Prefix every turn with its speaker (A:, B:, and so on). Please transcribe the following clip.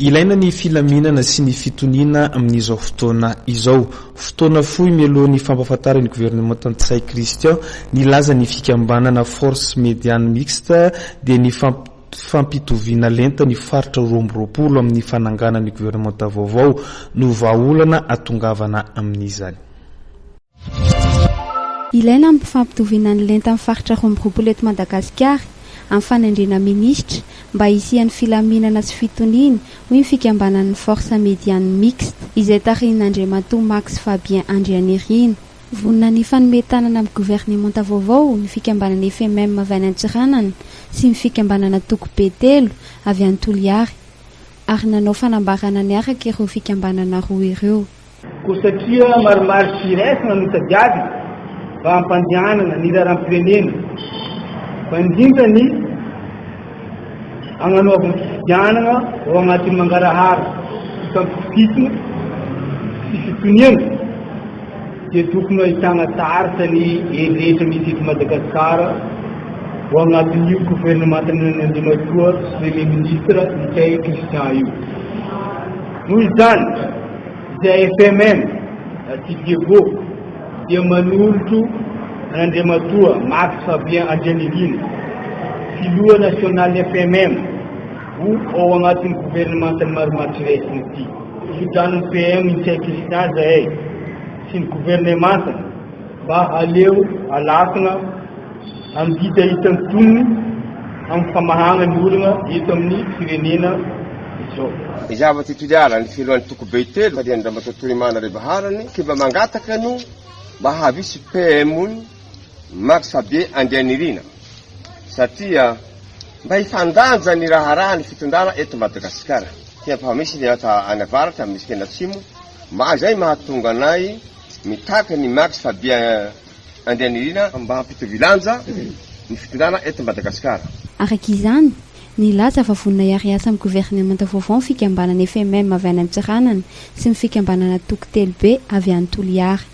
A: Ilaina ny filaminana sy ny fitoniana amin'izao fotoana izao. Fotoana fohy mialohan'ny fampahafantarana ny governemanta Ntsay Christian nilaza ny fikambanana Force Médiane Mixte dia ny fampitoviana lenta ny faritra 2020 amin'ny fananganana ny governemanta vaovao no vahaolana hahatongavana amin'izany.
B: Ilaina amin'ny fampitoviana ny lenta amin'ny faritra 2020 eto Madagasikara amin'ny fanendrena ministra mba hisian'ny filaminana sy fitoniana hoy ny fikambanan'ny Force Médiane Mixte izay tarin'Andriamatoa Max Fabien Andrianirina. Vonina ny fanometanana amin'ny governemanta vaovao ny fikambanana FMM Vavanantsaranana sy ny fikambanana Tokobe telo avy any Toliary ary nanao fanambarana niaraka ireo fikambanana roa ireo.
C: Ko satria maromaro tsiraisana no tadiady mba hampandehanana ny raharam-pirenena fa indrindra ny agnanaovana fifidianana ao agnatin'ny mangarahara fampitoviana sy fitoniana dia tokony ahitana tarika ny rehetra misy eto Madagasikara ao agnatin'io governemanta Andriamatoa sy premier ministra Ntsay Christian io. Noho izany izay FMM ty Diego dia manolotro Andriamatoa Max Fabien Andrianirina filoha national FMM ho ao agnatin'ny governemanta ny maromaro tsiraisina ity. Fidran'ny PM Ntsay Christian zahay sy ny governemanta mba aleo alasana amidita hitan'ny tonony amin'ny famahana ny olona eto amin'ny firenena izao.
D: Izava ty Toliara ny filohan'ny Tokobe telo fa dia Andriamatoa Torimana Rebaharany ke mba mangataka no mba havisy PM Max Fabien Andrianirina satria mba hifandanja ny raha ny fitondrana eto Madagasikara. Tia pahamisy ny ata any avaratra misy kena tsimo mazay mahatonga anay mitaka ny Max Fabien Andrianirina mba hampitovilanja ny fitondrana eto Madagasikara.
B: Araka izany nilaza fa vonina iary asa amin'ny governemanta vaovao ny fikambanana FMM avy any Antsiranana sy ny fikambanana Tokobe avy any Toliary.